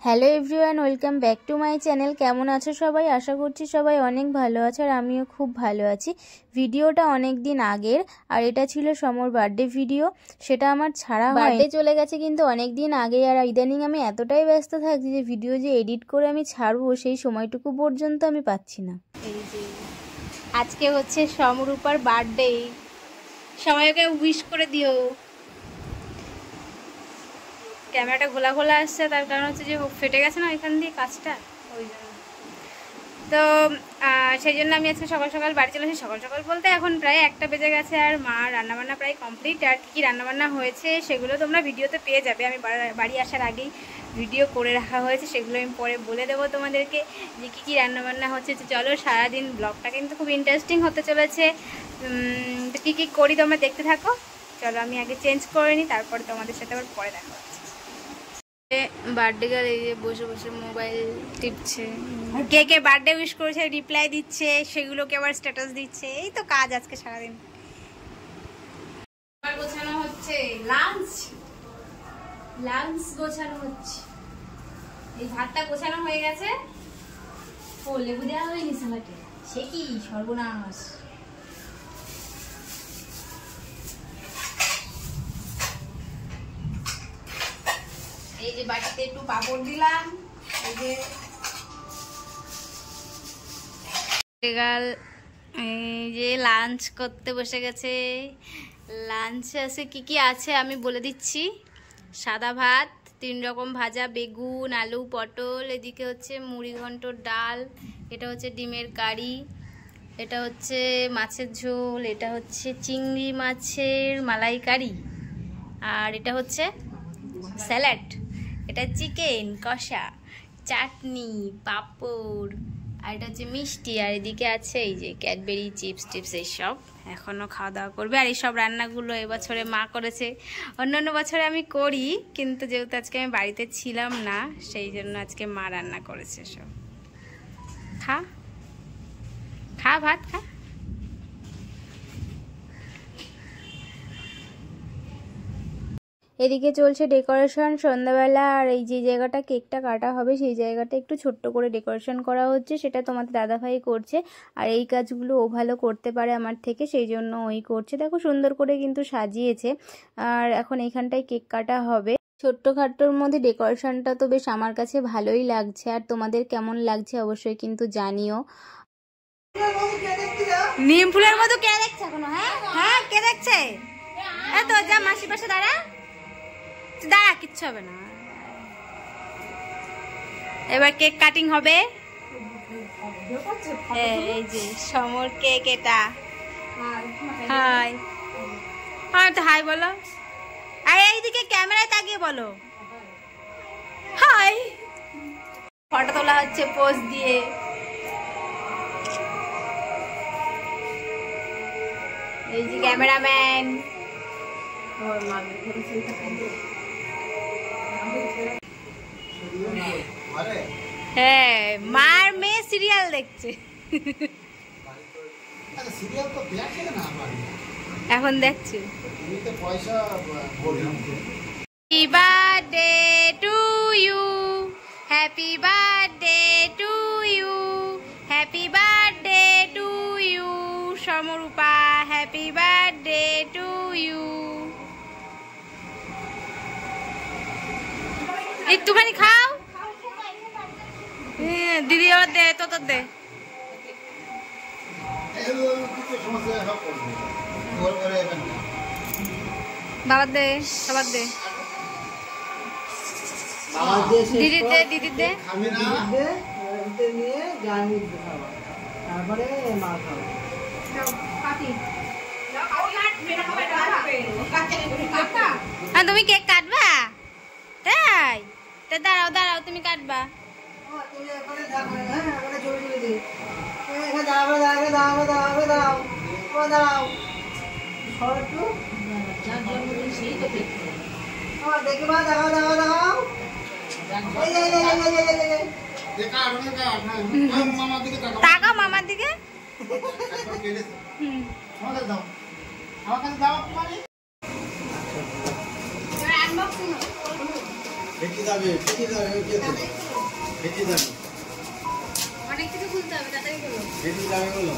Hello everyone, welcome back to my channel. কেমন আছো সবাই? আশা করছি সবাই অনেক ভালো আছে আর আমিও খুব ভালো আছি। ভিডিওটা অনেক দিন আগের আর এটা ছিল সমর বার্থডে ভিডিও, সেটা আমার ছাড়া বার্থডে চলে গেছে কিন্তু অনেক দিন আগে। আর ইদানিং আমি এতটাই ব্যস্ত থাকি যে ভিডিও যে এডিট করে আমি ছাড়বো সেই সময়টুকু পর্যন্ত আমি পাচ্ছি না। এই যে আজকে হচ্ছে সমরূপার বার্থডে, সবাই ওকে উইশ করে দিও। ক্যামেরাটা ঘোলা ঘোলা আসছে, তার কারণ হচ্ছে যে ফেটে গেছে না এখান দিয়ে কাজটা, ওই জন্য। তো সেই জন্য আমি আজকে সকাল সকাল বাড়ি চলে এসেছি। সকাল সকাল বলতে এখন প্রায় 1টা বেজে গেছে আর মা রান্নাবান্না প্রায় কমপ্লিট। আর কী কী রান্নাবান্না হয়েছে সেগুলো তোমরা ভিডিওতে পেয়ে যাবে। আমি বাড়ি আসার আগেই ভিডিও করে রাখা হয়েছে, সেগুলো আমি পরে বলে দেবো তোমাদেরকে যে কী কী রান্নাবান্না হচ্ছে। চলো সারাদিন ব্লগটা কিন্তু খুব ইন্টারেস্টিং হতে চলেছে। তো কী কী করি তোমরা দেখতে থাকো। চলো আমি আগে চেঞ্জ করে নিই, তারপরে তোমাদের সাথে আবার পরে দেখা হচ্ছে। বার্থডে গার্ল এই যে বসে বসে মোবাইল টিপছে, কে কে বার্থডে উইশ করেছে রিপ্লাই দিচ্ছে, সেগুলোকে আবার স্ট্যাটাস দিচ্ছে। এই তো কাজ আজকে সারাদিন। গোছানো হচ্ছে লাঞ্চ গোছানো হচ্ছে। এই ভাতটা গোছানো হয়ে গেছে। ও লেবু দেওয়া হয়নি সালাডে, সে কি সর্বনাশ। এই যে বাটিতে একটু পাপড় দিলাম। এই যে লাঞ্চ করতে বসে গেছে। লাঞ্চে আছে কি কি আছে আমি বলে দিচ্ছি। সাদা ভাত, 3 রকম ভাজা, বেগুন, আলু, পটল, এদিকে হচ্ছে মুড়ি ঘন্টর ডাল, এটা হচ্ছে ডিমের কারি, এটা হচ্ছে মাছের ঝোল, এটা হচ্ছে চিংড়ি মাছের মালাইকারি, আর এটা হচ্ছে স্যালাড, এটা চিকেন কষা, চাটনি, পাঁপড়, আর এটা হচ্ছে মিষ্টি, আর এদিকে আছে এই যে ক্যাডবেরি চিপস টিপস এইসব। এখনও খাওয়া দাওয়া করবে। আর এইসব রান্নাগুলো এবছরে মা করেছে। অন্যান্য বছরে আমি করি, কিন্তু যেহেতু আজকে আমি বাড়িতে ছিলাম না সেই জন্য আজকে মা রান্না করেছে সব। খা খা ভাত খা। এদিকে চলছে ডেকোরেশন সন্ধ্যাবেলা। আর এই যে জায়গাটা কেকটা কাটা হবে সেই জায়গাটা একটু ছোট্ট করে ডেকোরেশন করা হচ্ছে, সেটা তোমাদের দাদাভাই করছে। আর এই কাজগুলো ও ভালো করতে পারে আমার থেকে, সেই জন্য ওই করছে। দেখো সুন্দর করে কিন্তু সাজিয়েছে। আর এখন এইখানটায় কেক কাটা হবে। ছোট্টখাট্টোর মধ্যে ডেকোরেশনটা তো বেশ আমার কাছে ভালোই লাগছে। আর তোমাদের কেমন লাগছে অবশ্যই কিন্তু জানিও। নিম ফুলের মতো কে দেখছে এখনো? হ্যাঁ কে দেখছে? এই তো যা মাসির পাশে দাঁড়া, কিচ্ছু হবে না। এবার কেক কাটিং হবে। এই যে সমর কেক, এটা হাই হাই তো হাই বলো। আর এইদিকে ক্যামেরায় তাকিয়ে বলো হাই। ফটো তোলা হচ্ছে পোজ দিয়ে। এই যে ক্যামেরাম্যান। হ্যাঁ, মার মেয়ে সিরিয়াল দেখছে। এখন দেখছে। Happy birthday to you, happy birthday to you, happy birthday to you Samarupa, happy birthday to you. একটুখানি খাও। দিদি ওর দে, তো তোর দে। বাবার দে, সবার দে। দিদি দে, দিদি দে। তারপরে মা খাবে। তুমি কেক কাটবা? তাই দাঁড়াও দাঁড়াও, তুমি কাটবা। তাকাও মামার দিকে। অনেক কিছু খুলতে হবে, তাড়াতাড়ি খোলো।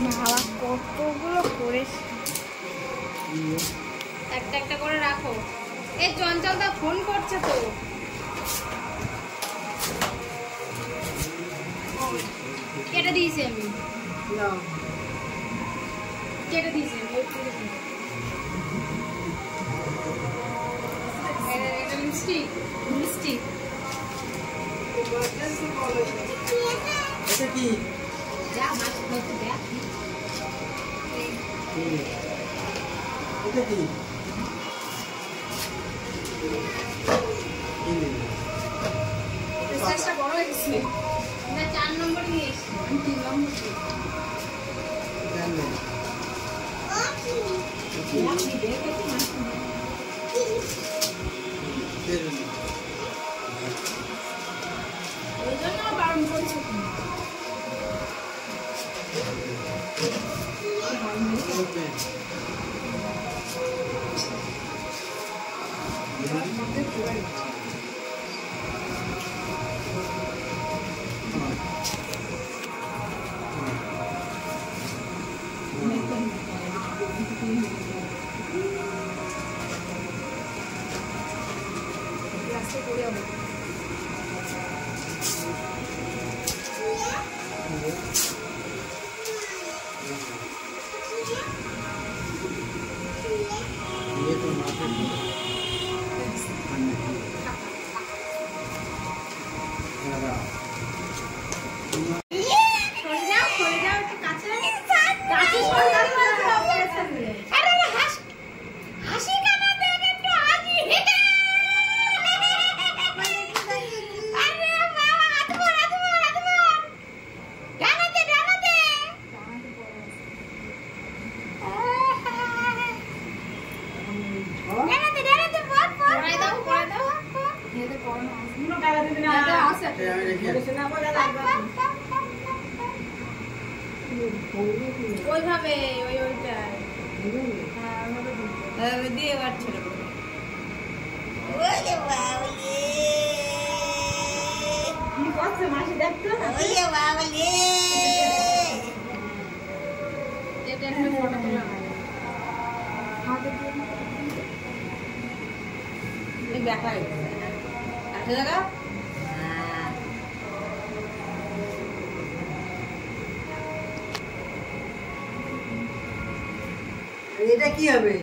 বাবা কতগুলো করেছে। একটা একটা করে রাখো। এই চঞ্চলদা ফোন করছে তো। কেটে দিয়েছি আমি, কেটে দিয়েছি আমি। এটা লিপস্টিক, লিপস্টিক। এটা কি? যা মাছ ধরতে দেখ। এটা কি? সাইজটা বড় হয়ে গেছে। এটা 4 নম্বর নিয়ে এসেছি, আমি 3 নম্বর দিই। ওই জন্য বারণ করছি। ওইভাবে ওইটা দিয়ে এবার ছোট করে মাসি দেখতো দেখা এটা কি হবে?